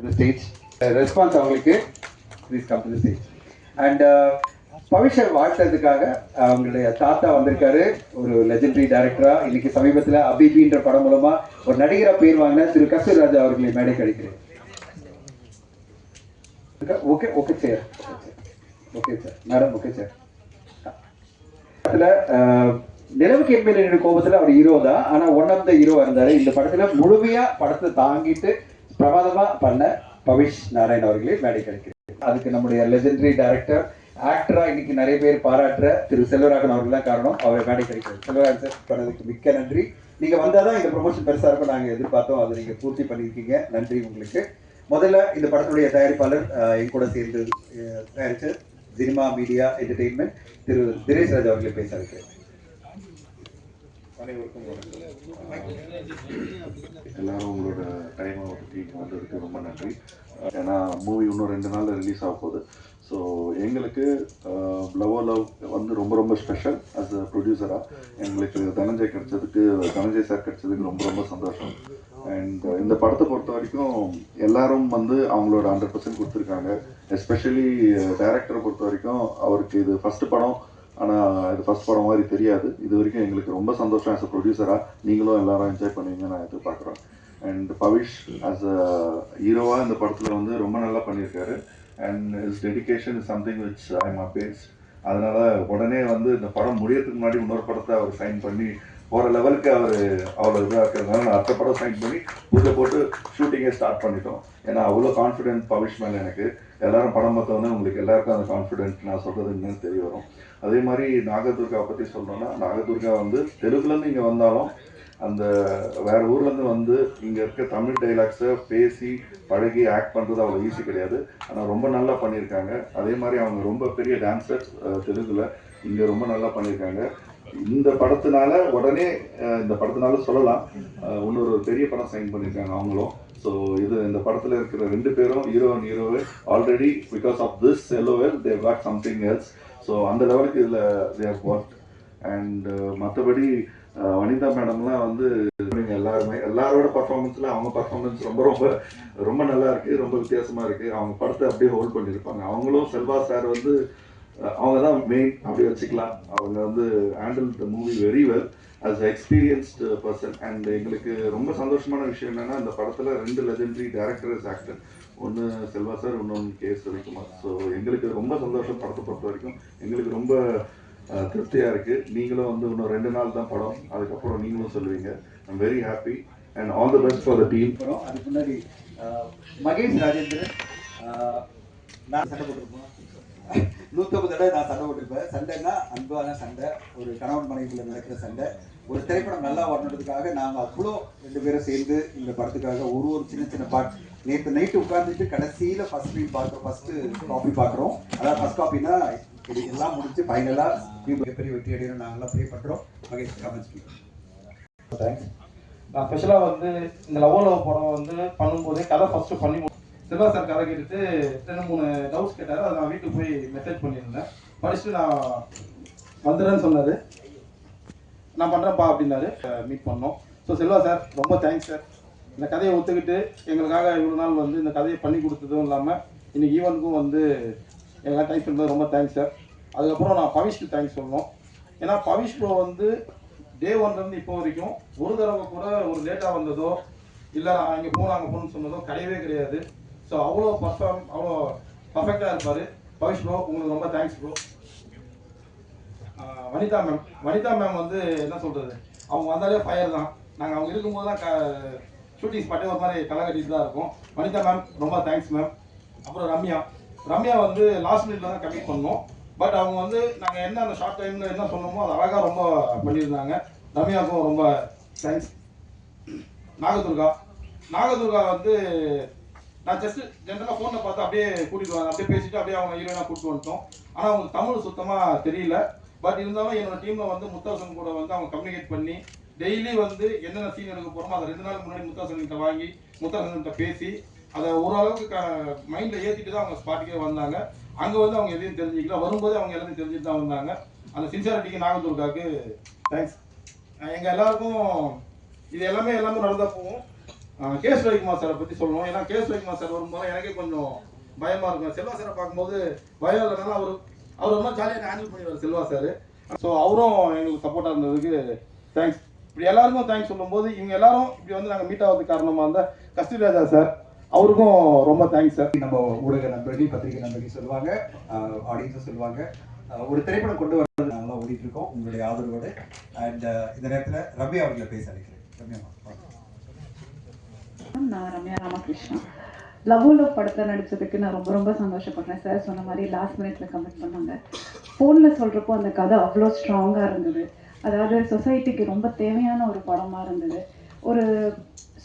the stage. Response அவங்களுக்கு please come to the stage. And பவிஷை வாழ்த்ததுக்காக அவங்களுடைய தாத்தா வந்திருக்காரு, ஒரு லெஜெண்டரி டைரக்டரா. இன்னைக்கு சமீபத்தில் அபிபின்ற படம் மூலமா ஒரு நடிகரா பேர் வாங்கின திரு கஸ்தூரி ராஜா அவர்களை மேடை கிடைக்கிறேன். Okay okay sir, okay sir madam, okay sir. அதில் நிலவுக்கு எம்எல்ஏ கோபத்தில் அவர் ஹீரோ தான், ஆனால் ஒன் ஆஃப் த ஹீரோவாக இருந்தார். இந்த படத்தில் முழுமையாக படத்தை தாங்கிட்டு பிரமாதமாக பண்ண பவிஷ் நாராயண் அவர்களே மேடை கிடைக்கிறேன். அதுக்கு நம்முடைய லெஜெண்டரி டைரக்டர் ஆக்டரா இன்னைக்கு நிறைய பேர் பாராட்டுற திரு செல்வராகன் அவர்கள் தான் காரணம். அவரை மேடை கிடைக்கிறது. செல்வராகன் சார் பண்ணதுக்கு மிக்க நன்றி. நீங்க வந்தாதான் இந்த ப்ரொமோஷன் பெருசா இருக்கும் நாங்க எதிர்பார்த்தோம், அதை நீங்க பூர்த்தி பண்ணியிருக்கீங்க, நன்றி உங்களுக்கு. முதல்ல இந்த படத்துடைய தயாரிப்பாளர் என் கூட சேர்ந்து தயாரிச்ச சினிமா மீடியா என்டர்டெயின்மெண்ட் திரு தினேஷ் ராஜ் அவர்களை பேச இருக்கிறேன். எல்லாரும் உங்களோட டைமை ஒதுக்கி வந்ததுக்கு ரொம்ப நன்றி. ஏன்னா மூவி இன்னும் 2 நாளில் ரிலீஸ் ஆக போகுது. ஸோ எங்களுக்கு லவ் வந்து ரொம்ப ரொம்ப ஸ்பெஷல். ஆஸ் அ ப்ரொடியூசராக எங்களுக்கு தனஞ்சய் சார் கிடைச்சதுக்கு ரொம்ப ரொம்ப சந்தோஷம். அண்ட் இந்த படத்தை பொறுத்த வரைக்கும் எல்லாரும் வந்து அவங்களோட 100% கொடுத்துருக்காங்க. எஸ்பெஷலி டைரக்டரை பொறுத்த வரைக்கும் அவருக்கு இது ஃபஸ்ட்டு படம், ஆனால் இது ஃபஸ்ட் படம் மாதிரி தெரியாது. இது வரைக்கும் எங்களுக்கு ரொம்ப சந்தோஷம். ஆஸ் அ ப்ரொடியூசராக நீங்களும் எல்லாரும் என்ஜாய் பண்ணுவீங்க நான் எதிர்பார்க்குறேன். அண்ட் பவிஷ் ஆஸ் அ ஹீரோவாக இந்த படத்தில் வந்து ரொம்ப நல்லா பண்ணியிருக்காரு. And his dedication is something which I am abase. அதனால் உடனே வந்து இந்த படம் முடியறதுக்கு முன்னாடி இன்னொரு படத்தை அவர் சைன் பண்ணி போகிற லெவலுக்கு அவர் அவ்வளோ இதாக இருக்கிறதுனால நான் அடுத்த படம் சைன் பண்ணி பூஜை போட்டு ஷூட்டிங்கை ஸ்டார்ட் பண்ணிட்டோம். ஏன்னா அவ்வளோ கான்ஃபிடென்ட் பவிஷ் மேலே எனக்கு. எல்லாரும் படம் பார்த்தோன்னே உங்களுக்கு எல்லாருக்கும் அந்த கான்ஃபிடென்ட் நான் சொல்கிறது என்னன்னு தெரிய வரும். அதே மாதிரி நாகதுர்கா பற்றி சொல்லணும்னா, நாகதுர்கா வந்து தெலுங்குலேருந்து இங்கே வந்தாலும் அந்த வேறு ஊர்லேருந்து வந்து இங்கே இருக்க தமிழ் டைலாக்ஸை பேசி பழகி ஆக்ட் பண்ணுறது அவ்வளோ ஈஸி கிடையாது. ஆனால் ரொம்ப நல்லா பண்ணியிருக்காங்க. அதே மாதிரி அவங்க ரொம்ப பெரிய டான்ஸர் தெலுங்குல இங்கே ரொம்ப நல்லா பண்ணியிருக்காங்க. இந்த படத்தினால உடனே இந்த படத்தினால சொல்லலாம் இன்னொரு பெரிய படம் சைன் பண்ணியிருக்காங்க அவங்களும். ஸோ இது இந்த படத்தில் இருக்கிற 2 பேரும் ஹீரோ அண்ட் ஹீரோவே already because of this LOL they got something else. So அந்த லெவலுக்கு இதில் தே ஹவ் ஒர்க். அண்ட் மற்றபடி வனிதா மேடம்லாம் வந்து எல்லாரோட பர்ஃபார்மன்ஸில் அவங்க பர்ஃபார்மன்ஸ் ரொம்ப ரொம்ப ரொம்ப நல்லா இருக்குது, ரொம்ப வித்தியாசமாக இருக்குது. அவங்க படத்தை அப்படியே ஹோல்ட் பண்ணியிருப்பாங்க. அவங்களும் செல்வா சார் வந்து அவங்க தான் மெயின் அப்படி வச்சுக்கலாம். அவங்க வந்து handle the movie very well as experienced person. And எங்களுக்கு ரொம்ப சந்தோஷமான விஷயம் என்னென்னா, இந்த படத்தில் 2 லெஜெண்டரி டைரக்டர்ஸ் ஆக்டர், ஒன்று செல்வா சார், இன்னொன்று KS ரவிக்குமார். ஸோ எங்களுக்கு ரொம்ப சந்தோஷம். படத்தை பொறுத்த வரைக்கும் எங்களுக்கு ரொம்ப திருப்தியாக இருக்குது. நீங்களும் வந்து இன்னும் 2 நாள் தான் படம், அதுக்கப்புறம் நீங்களும் சொல்லுவீங்க. I'm very happy and all the best for the team. அதுக்கு முன்னாடி மகேஷ் ராஜேந்திரன் நான் சண்டை போட்டிருப்போம் 150 தடவை நான் சண்டை போட்டிருப்பேன். சண்டைன்னா அன்பான சண்டை, ஒரு கணவன் மனைவிக்குள்ள நடக்கிற சண்டை. ஒரு திரைப்படம் நல்லா வரணுன்றதுக்காக நாங்கள் அவ்வளோ 2 பேரும் சேர்ந்து இந்த படத்துக்காக ஒரு சின்ன சின்ன பார்ட் நேற்று நைட்டு உட்காந்துட்டு கடைசியில் ஃபர்ஸ்ட் ஸ்க்ரீன் பார்க்குறோம், ஃபர்ஸ்ட் காப்பி பார்க்குறோம். அதாவது ஃபர்ஸ்ட் காப்பின்னா எல்லாம் முடிச்சு ஃபைனலாக மிகப்பெரிய வெற்றி அடையணும் நாங்களாம் ப்ரே பண்ணுறோம். Mahesh comments thanks. நான் ஸ்பெஷலாக வந்து இந்த லவ் படம் வந்து பண்ணும்போதே கதை ஃபஸ்ட்டு பண்ணி செல்வா சார் கதை கேட்டுட்டு 2-3 டவுட்ஸ் கேட்டார். அதை நான் வீட்டுக்கு போய் மெசேஜ் பண்ணியிருந்தேன். படிச்சுட்டு நான் வந்துடுறேன்னு சொன்னார். நான் பண்ணுறேன்ப்பா அப்படின்னாரு. மீட் பண்ணோம். ஸோ செல்வா சார் ரொம்ப தேங்க்ஸ் சார். இந்த கதையை ஒத்துக்கிட்டு எங்களுக்காக இவ்வளோ நாள் வந்து இந்த கதையை பண்ணி கொடுத்ததும் இல்லாமல் இன்றைக்கி ஈவெண்ட்டுக்கும் வந்து எல்லாம் தேங்க்ஸ் சொல்கிறது ரொம்ப தேங்க்ஸ் சார். அதுக்கப்புறம் நான் பவிஷ்க்கு தேங்க்ஸ் சொல்லணும். ஏன்னா பவிஷ் ப்ரோ வந்து டே 1லேருந்து இப்போ வரைக்கும் ஒரு தடவை கூட ஒரு லேட்டாக வந்ததோ இல்லை அங்கே போகணும் அங்கே போகணும்னு சொன்னதோ கிடையவே கிடையாது. ஸோ அவ்வளோ அவ்வளோ பர்ஃபெக்டாக இருப்பார் பவிஷ் ப்ரோ. உங்களுக்கு ரொம்ப தேங்க்ஸ் ப்ரோ. வனிதா மேம் வந்து என்ன சொல்கிறது, அவங்க வந்தாலே ஃபயர் தான். நாங்கள் அவங்க இருக்கும்போது தான் ஷூட்டிங் ஸ்பாட்டே ஒரு மாதிரி களை கட்டிட்டு தான் இருக்கும். வனிதா மேம் ரொம்ப தேங்க்ஸ் மேம். அப்புறம் ரம்யா வந்து லாஸ்ட் மினிட்ல தான் கமிட் பண்ணோம். பட் அவங்க வந்து நாங்கள் என்ன அந்த ஷார்ட் டைமில் என்ன சொன்னோமோ அது அழகாக ரொம்ப பண்ணியிருந்தாங்க. ரம்யாவுக்கும் ரொம்ப தேங்க்ஸ். நாகதுர்கா வந்து நான் ஜஸ்ட் ஜென்ரலாக ஃபோனில் பார்த்து அப்படியே கூட்டிகிட்டு வாங்க, அப்படியே பேசிட்டு அப்படியே அவங்க ஹீரோயினாக கூப்பிட்டு வந்துட்டோம். ஆனால் அவங்களுக்கு தமிழ் சுத்தமாக தெரியல. பட் இருந்தாலும் என்னோட டீமில் வந்து முத்தரசன் கூட வந்து அவங்க கம்யூனிகேட் பண்ணி டெய்லி வந்து என்னென்ன சீன் எடுக்க போகிறோமோ அதை 2 நாளுக்கு முன்னாடி முத்தரசன்கிட்ட வாங்கி முத்தரசன்கிட்ட பேசி அதை ஓரளவுக்கு மைண்டில் ஏற்றிட்டு தான் அவங்க ஸ்பாட்டுக்கே வந்தாங்க. அங்கே வந்து அவங்க எதையும் தெரிஞ்சுக்கல, வரும்போது அவங்க எல்லாத்தையும் தெரிஞ்சுட்டு தான் வந்தாங்க. அந்த சின்சியாரிட்டிக்கு நாகதுர்காவுக்கு தேங்க்ஸ். எங்கள் எல்லாருக்கும் இது எல்லாமே நடந்தால் போகும். கேஎஸ் ரவிக்குமார் சாரை பற்றி சொல்லணும். ஏன்னா கேஎஸ் ரவிக்குமார் சார் வரும்போது எனக்கே கொஞ்சம் பயமாக இருக்கும். செல்வா சாரை பார்க்கும்போது பயம் இல்லைனாலும் அவர் ரொம்ப ஜாலியாக ஹேண்டில் பண்ணிடுவார் செல்வா சார். ஸோ அவரும் எங்களுக்கு சப்போர்ட்டாக இருந்ததுக்கு தேங்க்ஸ். இப்படி எல்லாருக்கும் தேங்க்ஸ் சொல்லும்போது இவங்க எல்லாரும் இப்படி வந்து நாங்கள் மீட் ஆகிறதுக்கு காரணமாக இருந்த கஸ்தூரி ராஜா சார், அவருக்கும் ரொம்ப தேங்க்ஸ் சார். நம்ம ஊடக நண்பர்கள், பத்திரிகை நண்பர்கள் சொல்லுவாங்க, ஆடியன்ஸும் சொல்லுவாங்க, ஒரு திரைப்படம் கொண்டு வரது நல்லா ஓடிட்டு இருக்கோம் உங்களுடைய ஆதரவோடு. அண்ட் இந்த நேரத்தில் ரம்யா அவர்களை பேச அழைக்கிறேன். ரம்யா, நான் ரம்யா ராமகிருஷ்ணா. லவ்வுல படத்தில் நடித்ததுக்கு நான் ரொம்ப ரொம்ப சந்தோஷப்படுறேன். சார் சொன்ன மாதிரி லாஸ்ட் மினிட்ல கமெண்ட் பண்ணாங்க. ஃபோனில் சொல்கிறப்போ அந்த கதை அவ்வளோ ஸ்ட்ராங்காக இருந்தது. அதாவது சொசைட்டிக்கு ரொம்ப தேவையான ஒரு படமாக இருந்தது. ஒரு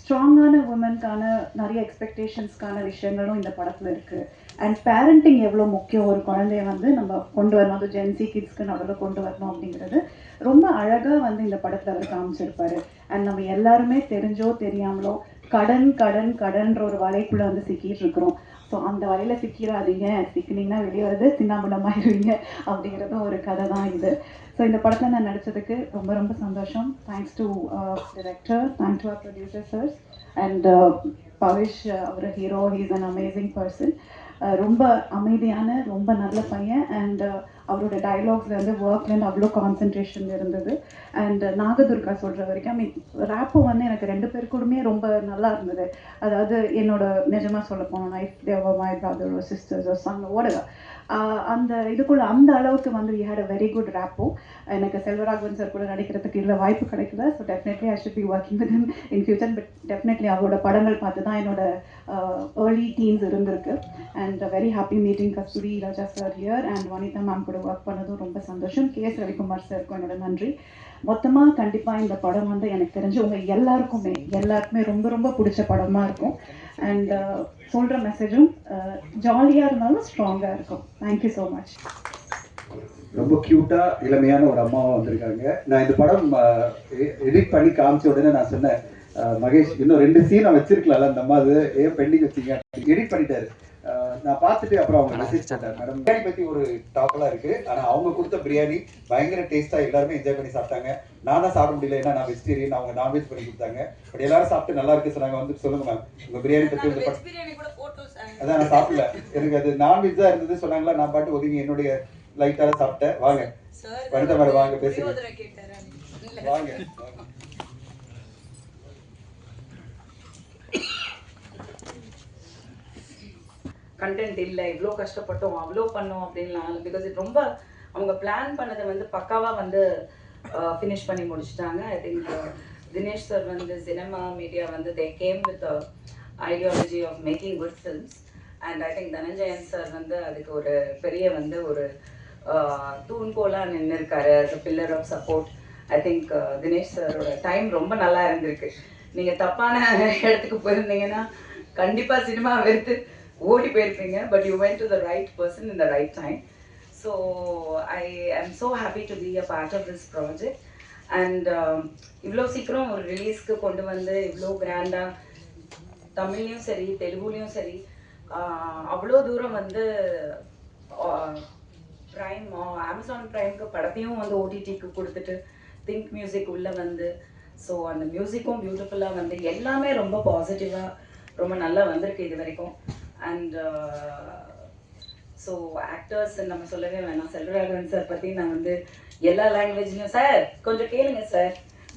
ஸ்ட்ராங்கான உமனுக்கான நிறைய எக்ஸ்பெக்டேஷன்ஸ்க்கான விஷயங்களும் இந்த படத்தில் இருக்குது. அண்ட் பேரண்டிங் எவ்வளோ முக்கியம், ஒரு குழந்தைய வந்து நம்ம கொண்டு வரணும், அது ஜென்சி கிட்ஸ்க்கு நடுவில் கொண்டு வரணும் அப்படிங்கிறது ரொம்ப அழகாக வந்து இந்த படத்தில் அவர் காமிச்சிருப்பாரு. அண்ட் நம்ம எல்லாருமே தெரிஞ்சோ தெரியாமலோ கடன்ற ஒரு வலைக்குள்ளே வந்து சிக்கிட்டு இருக்கிறோம். ஸோ அந்த வலையில் சிக்கிடாதீங்க, சிக்கினீங்கன்னா வெளியே வருது சின்னாபுலமாயிருவீங்க அப்படிங்கிறதும் ஒரு கதை தான் இது. ஸோ இந்த படத்தில் நான் நடித்ததுக்கு ரொம்ப ரொம்ப சந்தோஷம். Thanks to director, thanks to அவர் ப்ரொடியூசர் சார்ஸ் அண்ட் பவிஷ். அவர் hero, he's an amazing person. ரொம்ப அமைதியான ரொம்ப நல்ல பையன். அண்ட் அவரோட டைலாக்ஸில் வந்து ஒர்க்லேருந்து அவ்வளோ கான்சன்ட்ரேஷன் இருந்தது. அண்ட் நாகதுர்கா சொல்கிற வரைக்கும் ரேப்பு வந்து எனக்கு 2 பேர் கூடமே ரொம்ப நல்லா இருந்தது. அதாவது என்னோட நிஜமாக சொல்ல போனோம்னா, இஃப் தேவர் மை பிரதர் ஒரு சிஸ்டர்ஸ் ஒரு சன் ஓடவா அந்த இதுக்குள்ள அந்த அளவுக்கு வந்து we had a very good rapport. எனக்கு செல்வராகவன் சார் கூட நடிக்கிறதுக்கு இல்லை வாய்ப்பு கிடைக்கல. So definitely I should be working with him in future. But definitely அவரோட படங்கள் பார்த்து தான் என்னோட ஏர்லி டீன்ஸ் இருந்திருக்கு. And very happy meeting Kasthuri Raja sir here and Vanitha ma'am கூட ஒர்க் பண்ணதும் ரொம்ப சந்தோஷம். கேஎஸ் ரவிக்குமார் சாருக்கும் என்னோட நன்றி. மொத்தமாக கண்டிப்பாக இந்த படம் வந்து எனக்கு தெரிஞ்சு உங்கள் எல்லாருக்குமே ரொம்ப ரொம்ப பிடிச்ச படமாக இருக்கும். அண்ட் சொல்கிற மெசேஜும் ஜாலியாக இருந்தாலும் ஸ்ட்ராங்காக இருக்கும். Thank you so much. ரொம்ப க்யூட்டாக இளமையான ஒரு அம்மாவாக வந்திருக்காங்க. நான் இந்த படம் எடிட் பண்ணி காமிச்ச உடனே நான் சொன்னேன், மகேஷ் இன்னும் 2 சீனை வச்சிருக்கலாம்ல, அந்த அம்மா அது ஏன் பெண்டிங் வச்சிங்க. எடிட் பண்ணிட்டாரு. நான் பார்த்துட்டு அப்புறம் அவங்க மெசேஜ் பண்ணேன், மேடம் பிரியாணி பற்றி ஒரு டாக்கெல்லாம் இருக்குது, ஆனால் அவங்க கொடுத்த பிரியாணி பயங்கர டேஸ்ட்டாக எல்லாருமே என்ஜாய் பண்ணி சாப்பிட்டாங்க. நான் தான் சாப்பிட முடியல, ஏன்னா நான் வெஜிடேரியன், அவங்க நான்வெஜ் பண்ணி கொடுத்தாங்க. பட் எல்லாரும் சாப்பிட்டு நல்லா இருக்கு சொன்னாங்க. வந்து சொல்லுங்க மேம் உங்கள் பிரியாணி பற்றி வந்து அதான் நான் சாப்பிடல, எனக்கு அது நான்வெஜ்ஜாக இருந்தது சொன்னாங்களா. நான் பாட்டு ஒதுங்கி என்னுடைய லைட்டாக சாப்பிட்டேன். வாங்க வனிதா மேடம் வாங்க பேசுங்க, வாங்க. கண்டென்ட் இல்லை, இவ்வளோ கஷ்டப்பட்டோம் அவ்வளோ பண்ணோம் அப்படின்லாம். பிகாஸ் இது ரொம்ப அவங்க பிளான் பண்ணதை வந்து பக்காவாக வந்து ஃபினிஷ் பண்ணி முடிச்சிட்டாங்க. ஐ திங்க் தினேஷ் சார் வந்து சினிமா மீடியா வந்து they came with ideology of making good films. And I think Dhananjayan sir வந்து அதுக்கு ஒரு பெரிய வந்து ஒரு தூண்கோலாக நின்று இருக்காரு, as a pillar of support. I think Dinesh சாரோட டைம் ரொம்ப நல்லா இருந்திருக்கு. நீங்கள் தப்பான இடத்துக்கு போயிருந்தீங்கன்னா கண்டிப்பாக சினிமா வெறுத்து ஓடி போயிருப்பீங்க. But you went to the right person in the right time. So I am so happy to be a part of this project. And இவ்வளோ சீக்கிரம் ஒரு ரிலீஸ்க்கு கொண்டு வந்து இவ்வளோ கிராண்டாக தமிழ்லையும் சரி தெலுங்குலேயும் சரி அவ்வளோ தூரம் வந்து ப்ரைம் அமேசான் ப்ரைம்க்கு படத்தையும் வந்து ஓடிடிக்கு கொடுத்துட்டு திங்க் மியூசிக் உள்ளே வந்து ஸோ அந்த மியூசிக்கும் பியூட்டிஃபுல்லாக வந்து எல்லாமே ரொம்ப பாசிட்டிவாக ரொம்ப நல்லா வந்திருக்கு இது வரைக்கும். அண்ட் ஸோ ஆக்டர்ஸ் நம்ம சொல்லவே வேணாம். செல்வராகவன் சார் பற்றி நான் வந்து எல்லா லாங்குவேஜ்லையும் சார் கொஞ்சம் கேளுங்க சார்,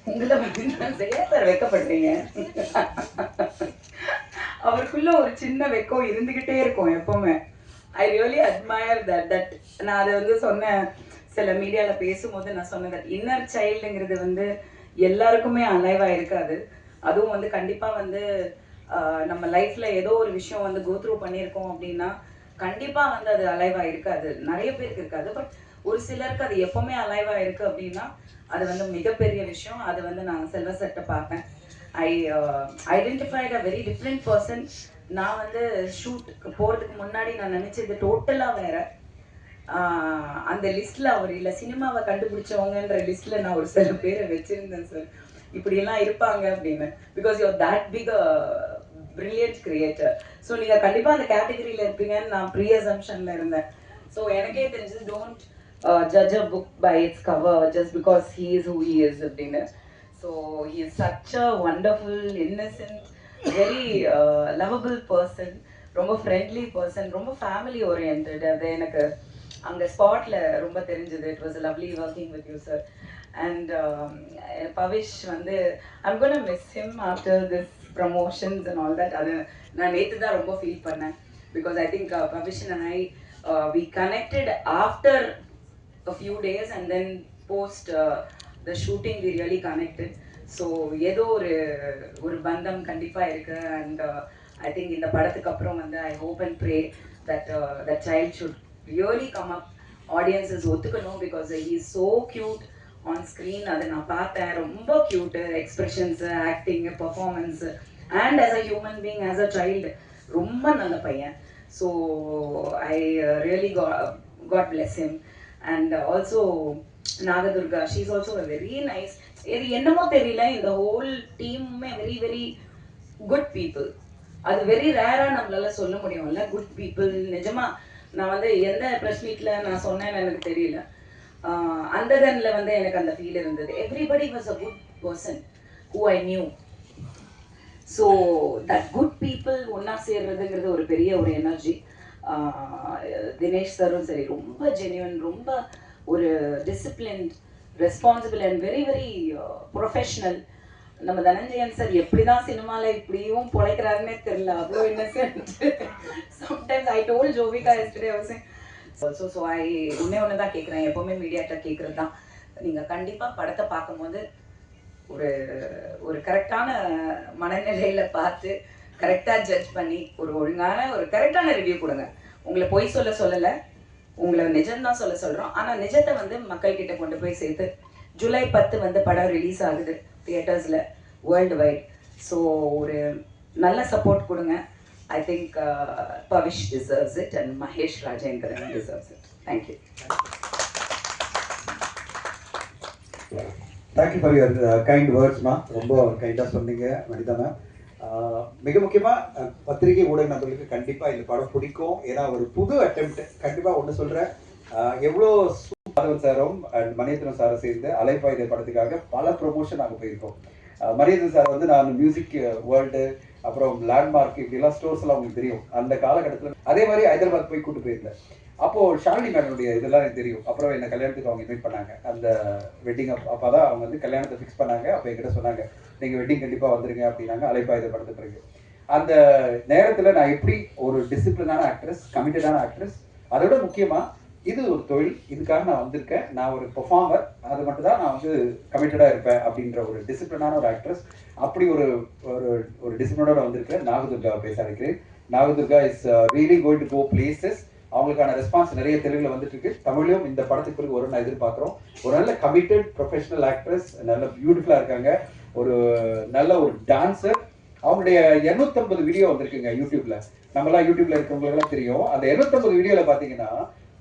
உங்களை வந்து நான் செய்ய சார் வெக்கப்படுறீங்க. அவருக்குள்ள ஒரு சின்ன வெக்கம் இருந்துக்கிட்டே இருக்கும் எப்பவுமே. ஐ ரியலி அட்மயர் தட் நான் அதை வந்து சொன்னேன் சில மீடியாவில் பேசும்போது நான் சொன்னேன் தட் இன்னர் சைல்டுங்கிறது வந்து எல்லாருக்குமே அலைவாக இருக்காது. அதுவும் வந்து கண்டிப்பாக வந்து நம்ம லைஃப்பில் ஏதோ ஒரு விஷயம் வந்து கோத்ரூ பண்ணியிருக்கோம் அப்படின்னா கண்டிப்பாக வந்து அது அலைவாக இருக்காது. நிறைய பேருக்கு இருக்காது, பட் ஒரு சிலருக்கு அது எப்போவுமே அலைவாக இருக்குது அப்படின்னா அது வந்து மிகப்பெரிய விஷயம். அது வந்து நான் செல்வ சட்டை பார்த்தேன். I identified a very different person. நான் வந்து ஷூட்டுக்கு போகிறதுக்கு முன்னாடி நான் நினச்சது டோட்டலாக வேறு. அந்த லிஸ்ட்டில் அவர் இல்லை, சினிமாவை கண்டுபிடிச்சவங்கன்ற லிஸ்ட்டில் நான் ஒரு சில பேரை வச்சுருந்தேன் சார், இப்படியெல்லாம் இருப்பாங்க அப்படின்னு. Because you're that big a brilliant creator. So நீங்கள் கண்டிப்பாக அந்த கேட்டகரியில் இருப்பீங்கன்னு நான் ப்ரீ அசம்ஷனில் இருந்தேன். ஸோ எனக்கே தெரிஞ்சது don't judge a book by its cover just because he is who he is அப்படின்னு. So he is such a wonderful innocent very lovable person, ரொம்ப ஃப்ரெண்ட்லி பர்சன், ரொம்ப ஃபேமிலி ஓரியன்ட். அது எனக்கு அங்கே ஸ்பாட்டில் ரொம்ப தெரிஞ்சது. It was lovely working with you sir. And Pavish வந்து I'm gonna miss him after this promotions and all that. அது நான் நேற்று தான் ரொம்ப ஃபீல் பண்ணேன். Because I think Pavish and I we connected after a few days and then post the shooting we really connected. So ஏதோ ஒரு பந்தம் கண்டிப்பா இருக்கு. And I think இந்த படத்துக்கு அப்புறம் வந்து I hope and pray that that child should really come up. Audiences ஒத்துக்கணும் because he is so cute on screen. அதை நான் பார்த்தேன், ரொம்ப cute, expressions, acting, performance, and as a human being, as a child ரொம்ப நல்ல பையன். So I really God bless him. And also Nagadurga, she's also a very nice, இது என்னமோ தெரியல, இந்த ஹோல் டீமுமே வெரி வெரி குட் பீப்புள். அது very ரேரா நம்மளால சொல்ல முடியும்ல, குட் பீப்புள். நிஜமா நான் வந்து எந்த ப்ரெஸ் மீட்ல நான் சொன்னேன்னு எனக்கு தெரியல, அந்த கன்ல வந்து எனக்கு அந்த ஃபீல் இருந்தது. Everybody was a good person who I knew. So that good people ஒன்றா சேர்றதுங்கிறது ஒரு பெரிய ஒரு எனர்ஜி. தினேஷ் சாரும் சரி, ரொம்ப ஜென்யூன், ரொம்ப ஒரு disciplined, responsible and very very professional. நம்ம தனஞ்சயன் சார் எப்படி தான் சினிமாவில் இப்படியும் பொழைக்கிறாருன்னே தெரியல, அவ்வளோ Innocent. Sometimes I told Jovika yesterday also. So I ஒன்று தான் கேட்குறேன், எப்போவுமே மீடியாட்ட கேட்குறது தான், நீங்கள் கண்டிப்பாக படத்தை பார்க்கும்போது ஒரு ஒரு கரெக்டான மனநிலையில் பார்த்து கரெக்டாக ஜட்ஜ் பண்ணி ஒரு ஒழுங்கான ஒரு கரெக்டான ரிவ்யூ கொடுங்க. உங்களை பொய் சொல்லலை, உங்களை நிஜம்தான் சொல்கிறோம். ஆனால் நிஜத்தை வந்து மக்கள்கிட்ட கொண்டு போய் சேர்த்து ஜூலை 10 வந்து படம் ரிலீஸ் ஆகுது தியேட்டர்ஸில் வேர்ல்டு வைட். ஸோ ஒரு நல்ல சப்போர்ட் கொடுங்க. I think Pavish deserves it and Mahesh Rajendran deserves it. Thank you. Thank you for your kind வேர்ட்ஸ்மா. ரொம்ப கைண்டாக சொன்னீங்க வனிதா மேம். மிக முக்கியமாக பத்திரிகை ஊடக நபர்களுக்கு கண்டிப்பாக இந்த படம் பிடிக்கும். ஏன்னா ஒரு புது அட்டெம்ப்ட். கண்டிப்பாக ஒன்று சொல்கிறேன், எவ்வளோ மாதவன் சாரும் அண்ட் மணியத்திரன் சாரை சேர்ந்து அலைப்பாயுதை படத்துக்காக பல ப்ரொமோஷன் நாங்கள் போயிருக்கோம். மணியத்திரன் சார் வந்து நான் மியூசிக் வேர்ல்டு, அப்புறம் லேண்ட்மார்க், இப்படிலாம் ஸ்டோர்ஸ் எல்லாம் உங்களுக்கு தெரியும் அந்த காலகட்டத்தில். அதே மாதிரி ஹைதராபாத் போய் கூட்டு போயிருந்தேன். அப்போது ஷாலினி மேடனுடைய இதெல்லாம் எனக்கு தெரியும். அப்புறம் என்ன கல்யாணத்துக்கு அவங்க இன்வைட் பண்ணாங்க. அந்த வெட்டிங் அப்போ தான் அவங்க வந்து கல்யாணத்தை ஃபிக்ஸ் பண்ணாங்க. அப்போ என்கிட்ட சொன்னாங்க, நீங்கள் வெட்டிங் கண்டிப்பாக வந்துருங்க அப்படின்னாங்க. அலைப்பாயுதை படத்து பிறகு அந்த நேரத்தில் நான் எப்படி ஒரு டிசிப்ளினான ஆக்ட்ரஸ், கமிட்டடான ஆக்ட்ரஸ், அதோட முக்கியமாக இது ஒரு தொழில், இதுக்காக நான் வந்திருக்கேன், நான் ஒரு பெர்ஃபார்மர், அது மட்டும் தான் நான் வந்து கமிட்டடாக இருப்பேன் அப்படின்ற ஒரு டிசிப்ளினான ஒரு ஆக்ட்ரஸ். அப்படி ஒரு ஒரு டிசிப்ளினோட வந்திருக்கேன். நாகதுர்காவை பேச இருக்கிறேன். Nagadurga is really going to go places. அவங்களுக்கான ரெஸ்பான்ஸ் நிறைய தெலுங்குல வந்துட்டு இருக்கு. தமிழ்லையும் இந்த படத்துக்கு பிறகு ஒரு நான் எதிர்பார்க்குறோம். ஒரு நல்ல கமிட்டட் ப்ரொஃபஷனல் ஆக்ட்ரஸ், நல்ல பியூட்டிஃபுல்லாக இருக்காங்க, ஒரு நல்ல ஒரு டான்ஸர். அவங்களுடைய 250 வீடியோ வந்திருக்குங்க யூடியூப்ல. நம்மளாம் யூடியூப்ல இருக்கிறவங்களுக்கெல்லாம் தெரியும். அந்த 250 வீடியோவில் பார்த்தீங்கன்னா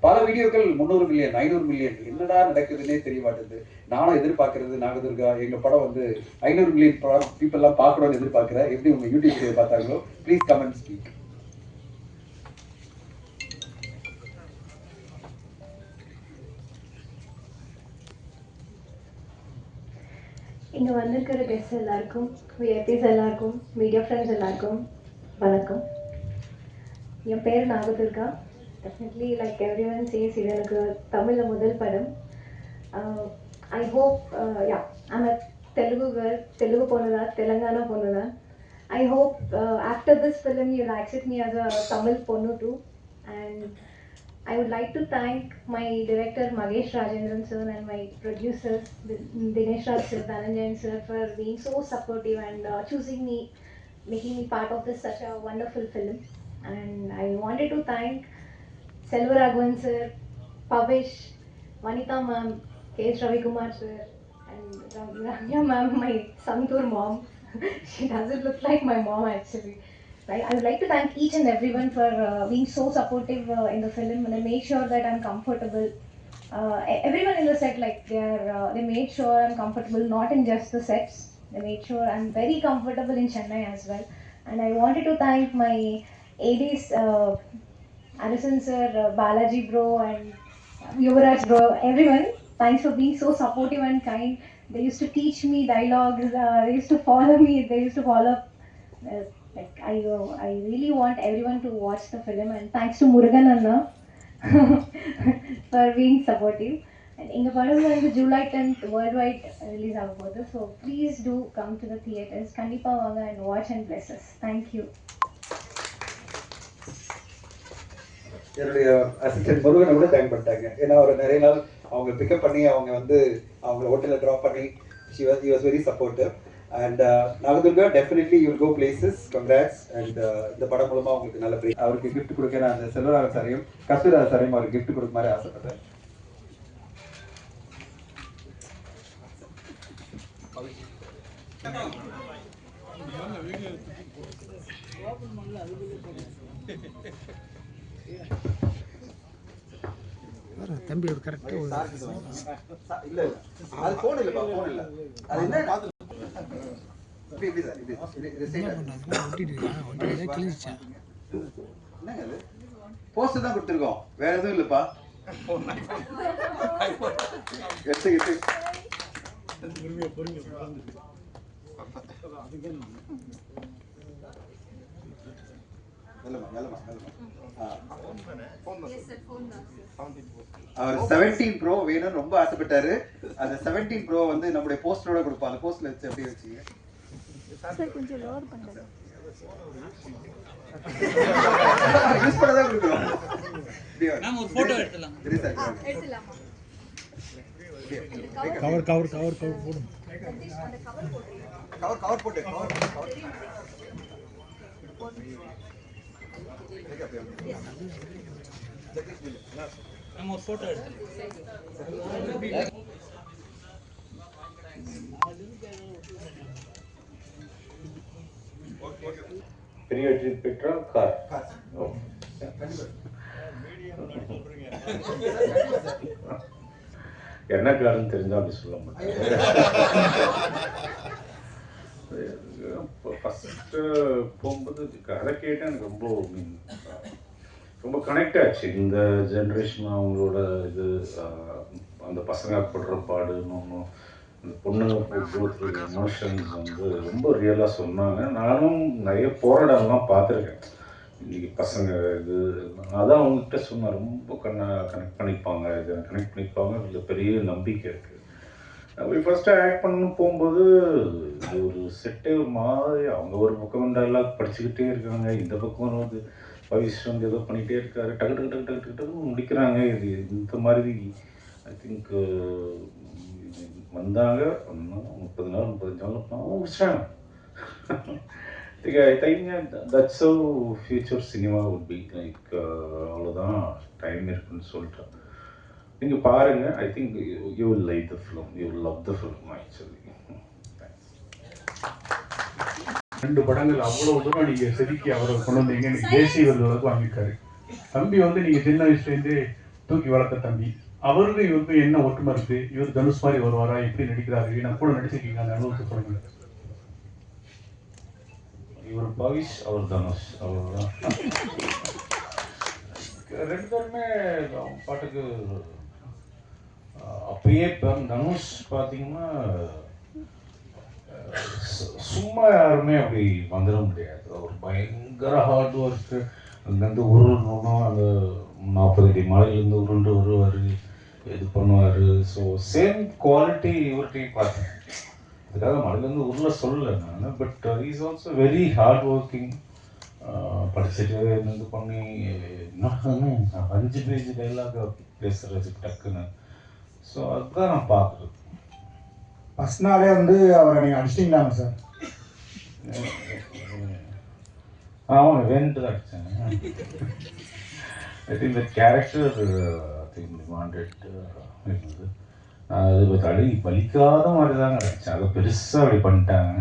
பல வீடியோக்கள் 300 மில்லியன் 500 மில்லியன், என்னடா நடக்குதுன்னே தெரிய மாட்டேங்குது. நானும் எதிர்பார்க்கறது நாகதுர்கா எங்கள் படம் வந்து 500 மில்லியன் பீப்புளெலாம் பார்க்கணும்னு எதிர்பார்க்குறேன். எப்படி உங்கள் யூடியூப் வீடியோ பார்த்தாங்களோ ப்ளீஸ் கமெண்ட் ஸ்பீக். இங்கே வந்திருக்கிற கெஸ்ட் எல்லாருக்கும், விஐபிஸ் எல்லாருக்கும், மீடியா ஃப்ரெண்ட்ஸ் எல்லாருக்கும் வணக்கம். என் பேர் Nagadurga. Definitely like everyone chase, இது எனக்கு தமிழில் முதல் படம். I hope I'm a Telugu girl, Telugu பொண்ணு தான், தெலுங்கானா பொண்ணு தான். I hope after this film you accept me as a Tamil பொண்ணு too. And I would like to thank my director Mahesh Rajendran sir and my producers Dinesh Raj sir, Dhananjayan sir for being so supportive and choosing me, making me part of this such a wonderful film. And I wanted to thank Selvaraghavan sir, Pavish, Vanitha ma'am, K.S. Ravikumar sir, and Ramya ma'am, my Santur mom. She doesn't look like my mom actually. Right? I would like to thank each and everyone for being so supportive in the film, and they made sure that I'm comfortable. Everyone in the set, like they made sure I'm comfortable, not in just the sets. They made sure I'm very comfortable in Chennai as well. And I wanted to thank my ADs, Alison sir, Balaji bro, and Yuvraj bro, everyone. Thanks for being so supportive and kind. They used to teach me dialogues. They used to follow me. They used to follow Like I really want everyone to watch the film, and thanks to Murugan Anna for being supportive. And எங்க படம் வந்து July 10th worldwide release ஆக போகுது. So please do come to the theaters. கண்டிப்பா வாங்க and watch and bless us. Thank you. என்னுடைய assistant முருகனை கூட தேங்க் பண்ணிட்டாங்க. ஏன்னா அவர் நிறைய நாள் அவங்க பிக்கப் பண்ணி அவங்க வந்து அவங்கள ஹோட்டலில் ட்ராப் பண்ணி he was very supportive. And Nagadurga, definitely you will go places. Congrats. And இந்த படம் மூலமா உங்களுக்கு நல்ல பிரேக். அவருக்கு gift கொடுக்க நான் அந்த செல்வராக சாரையும் கஸ்தூராக சாரையும் அவருக்கு gift கொடுக்க மாதிரி ஆசைப்பட்டேன். தம்பி ஒரு கரெக்டா இல்ல அது போன் இல்லப்பா, போன் இல்ல. அது என்ன பாத்து இது சார் இது கிழிச்சா என்னங்க அது போஸ்ட் தான் கொடுத்திருக்கோம், வேற எதுவும் இல்லப்பா. எடுத்து அவர் 17 Pro வேணும்னு ரொம்ப ஆசைப்பட்டாரு. அந்த 17 Pro வந்து நம்முடைய போஸ்டரோட கொடுப்போம். அந்த போஸ்ட்ல வச்சு அப்படியே வச்சுங்க சார். கொஞ்சம் லோட் பண்ணுங்க, யூஸ் பண்ணதா கொடுக்கிறோம். நாம ஒரு போட்டோ எடுத்துலாம். சரி சார், எடுத்துலாமா? கவர் கவர் கவர் கவர் போடுங்க. அந்த கவர் போடுறீங்க. கவர் போட்டு கவர் நம்ம ஒரு போட்டோ எடுத்துலாம். பெரிய வெற்றி பெற்ற கார் என்ன காருன்னு தெரிஞ்சா அப்படி சொல்ல மாட்டேன். ஃபஸ்ட்டு போகும்போது கதை கேட்டால் எனக்கு ரொம்ப கனெக்ட் ஆச்சு. இந்த ஜென்ரேஷன் அவங்களோட இது அந்த பசங்க படுற பாடு, அந்த பொண்ணுங்க போகிற எமோஷன்ஸ் வந்து ரொம்ப ரியலாக சொன்னாங்க. நானும் நிறைய போராடலாம் பார்த்துருக்கேன். இன்றைக்கி பசங்க இது அதான் அவங்ககிட்ட சொன்னேன், ரொம்ப கனெக்ட் பண்ணிப்பாங்க, இதை கனெக்ட் பண்ணிப்பாங்க, இதில் பெரிய நம்பிக்கை இருக்குது. அப்படி ஃபஸ்ட்டு ஆக்ட் பண்ணணும் போகும்போது இது ஒரு செட்டே ஒரு மாதிரி, அவங்க ஒரு பக்கம் டைலாக் படிச்சுக்கிட்டே இருக்காங்க, இந்த பக்கம் வந்து பவிஷ் வந்து ஏதோ பண்ணிகிட்டே இருக்காரு, டக்கு டக்கு டக்கு டக்கு டக்கு முடிக்கிறாங்க. இது இந்த மாதிரி ஐ திங்க் வந்தாங்க 30 நாள் 35 நாள் முடிச்சாங்க. I think that's how future cinema would be like. அவ்வளோதான் டைம் இருக்குன்னு சொல்லிட்டேன். நீங்கள் பாருங்கள். I think you will like the film, you will love the film actually. Thanks. 2 படங்கள் அவ்வளோ தூரம் நீங்கள் செதுக்கி அவரை கொண்டு வந்தீங்க. எனக்கு தேசிய விருது வாங்கியிருக்காரு. தம்பி வந்து நீங்கள் சின்ன வயசுலேருந்தே தூக்கி வளர்த்த தம்பி. அவருக்கு இவருக்கு என்ன ஒற்றுமை இருக்குது? இவர் தனுஷ் மாதிரி வருவாரா? எப்படி நடிக்கிறாரு? நான் கூட நடிச்சிருக்கீங்க, அந்த அனுபவத்தை சொல்லுங்க. இவர் பவிஷ், அவர் தனுஷ், அவ்வளோதான். 2 பேருமே பாட்டுக்கு அப்பயே தனுஷ் பார்த்தீங்கன்னா சும்மா யாருமே அப்படி வந்துட முடியாது. அவர் பயங்கர ஹார்ட் ஒர்க்கு. அங்கேருந்து உருளணும், அந்த 40 அடி மலையிலேருந்து உருண்டு வருவார், இது பண்ணுவார். ஸோ சேம் குவாலிட்டி இவர்கிட்டையும் பார்த்தேன். அதுக்காக மலையிலேருந்து உருள சொல்லலை நான், but is also very hard working. படிச்சுட்டு இது பண்ணி என்ன 5 பேஜ் டைலாக பேசுறது டக்குன்னு. ஸோ அதுதான் நான் பார்க்குறது. ஃபஸ்ட் நாளே வந்து அவரை நீங்கள் அடிச்சிட்டிங்களாங்க சார்? ஆமாம், வேணுட்டு தான் அடித்தேன். I think the character I think demanded இருந்தது. நான் அது தடி வலிக்காத மாதிரி தாங்க அடித்தேன். அதை பெருசாக அப்படி பண்ணிட்டாங்க.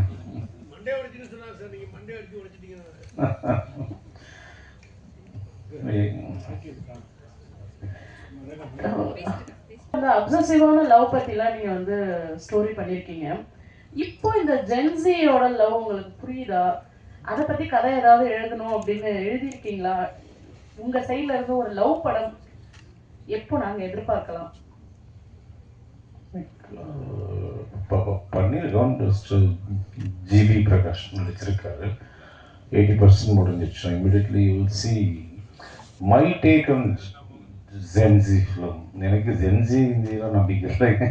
அந்த அப்சசிவான லவ் பற்றிலாம் நீங்கள் வந்து ஸ்டோரி பண்ணியிருக்கீங்க. இப்போ இந்த ஜென்சியோட லவ் உங்களுக்கு புரியுதா? அதை பற்றி கதை ஏதாவது எழுதணும் அப்படின்னு எழுதியிருக்கீங்களா? உங்கள் சைடில் இருந்து ஒரு லவ் படம் எப்போ நாங்கள் எதிர்பார்க்கலாம்? பண்ணியிருக்கோம். ஜிவி பிரகாஷ் நடிச்சிருக்காரு. 80% முடிஞ்சிடுச்சு. Immediately you will see my take on Gen Z film. எனக்கு ஜென்சி இந்தியில் நம்பிக்கை இல்லைங்க.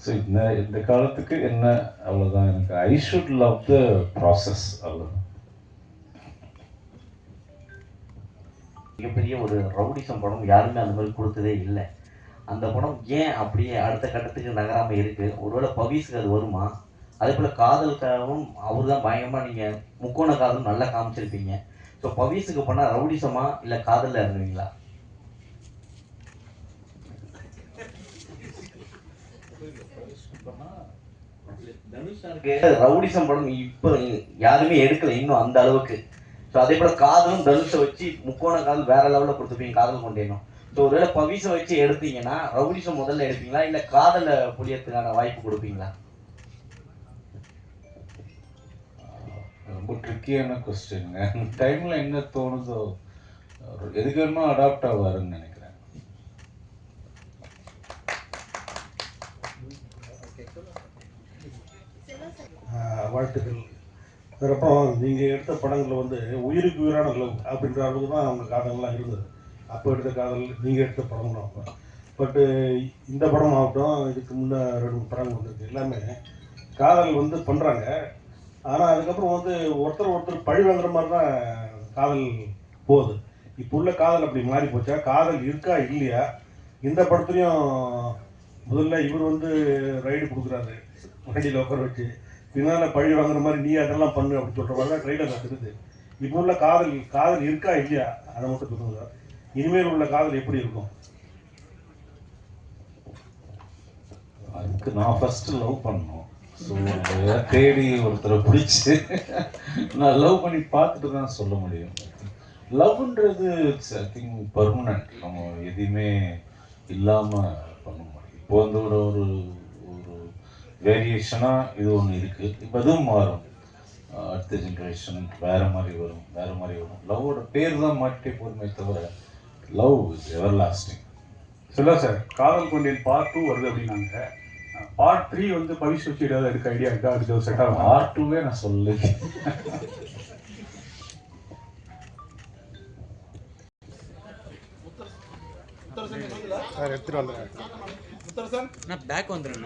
ஸோ இந்த காலத்துக்கு என்ன அவ்வளோதான். எனக்கு I should love the process, அவ்வளோதான். மிகப்பெரிய ஒரு ரவுடிசம் படம் யாருமே அந்த மாதிரி கொடுத்ததே இல்லை. அந்த படம் ஏன் அப்படியே அடுத்த கட்டத்துக்கு நகராமல் இருக்குது? ஒருவேளை பவிஸுக்கு அது வருமா? அதே போல் காதலுக்காகவும் அவர் தான் பயங்கரமாக நீங்கள் முக்கோண காதலும் நல்லா காமிச்சிருப்பீங்க. ஸோ பவிஸுக்கு பண்ணால் ரவுடிசமா இல்லை காதலில் இருந்தீங்களா? தனுஷாருக்கு ரவுடிசம் படம் இப்போ யாருமே எடுக்கல இன்னும் அந்த அளவுக்கு. ஸோ அதே போல் காதலும் தனுஷை வச்சு முக்கோண காதல் வேற லெவலில் கொடுத்துருப்பீங்க காதல் கொண்டேனும். ஸோ ஒருவேளை பவிஸை வச்சு எடுத்தீங்கன்னா ரவுடிசம் முதல்ல எடுப்பீங்களா இல்லை காதலை புரியறதுக்கான வாய்ப்பு கொடுப்பீங்களா? ரொம்ப ட்ரிக்கியான கொஸ்டின்ங்க. அந்த டைமில் என்ன தோணுதோ எதுக்கு வேணுமோ அடாப்ட் ஆவாருன்னு நினைக்கிறேன். வாழ்த்துக்கள். அதுக்கப்புறம் நீங்கள் எடுத்த படங்களில் வந்து உயிருக்கு உயிரான லவ் அப்படின்ற அளவுக்கு தான் அவங்க காதல்லாம் இருந்தது. அப்போ எடுத்த காதல் நீங்கள் எடுத்த படங்களும் அப்போ. பட்டு இந்த படம் ஆகட்டும், இதுக்கு முன்னே 2 படங்கள் வந்திருக்கு, எல்லாமே காதல் வந்து பண்ணுறாங்க. ஆனால் அதுக்கப்புறம் வந்து ஒருத்தர் பழி வாங்குற மாதிரி தான் காதல் போகுது. இப்போ உள்ள காதல் அப்படி மாறி போச்சா? காதல் இருக்கா இல்லையா? இந்த படத்துலையும் முதல்ல இவர் வந்து ரைடு கொடுக்குறாரு வண்டியில் உட்கார வச்சு, பின்னால் பழி வாங்குற மாதிரி நீ அதெல்லாம் பண்ணு அப்படின்னு சொல்கிற மாதிரி தான் ட்ரெயிலர் இருக்குது. இப்போ உள்ள காதல் இருக்கா இல்லையா அதை மட்டும் சொல்லுங்க. இனிமேல் உள்ள காதல் எப்படி இருக்கும்? அதுக்கு நான் ஃபஸ்ட்டு லவ் பண்ணணும். ஸோ தேடி ஒருத்தரை பிடிச்சி நான் லவ் பண்ணி பார்த்துட்டு தான் சொல்ல முடியும். லவ்ன்றது இட்ஸ் ஐ திங்க் பர்மனண்ட். நம்ம எதையுமே இல்லாமல் பண்ண முடியும். இப்போ வந்து ஒரு வேரியேஷனாக இது ஒன்று இருக்குது. இப்போ அதுவும் மாறும். அடுத்த ஜென்ரேஷன் வேறு மாதிரி வரும். லவ்வோட பேர் தான் மாற்றிட்டே போதுமே தவிர லவ் இஸ் எவர் லாஸ்டிங். சொல்ல சார், காதல் கொண்டேன் பார்ட் 2 வருது அப்படின்னாங்க. பார்ட் 3 வந்து பவிஷ் வச்சு ஏதாவது எடுக்க ஐடியா இருக்கா? அதுக்கு செட் ஆகும். பார்ட் 2வே நான் சொல்லலை. சார் எடுத்துட்டு வந்துடுறேன். நான் பேக் வந்துடுறேன்.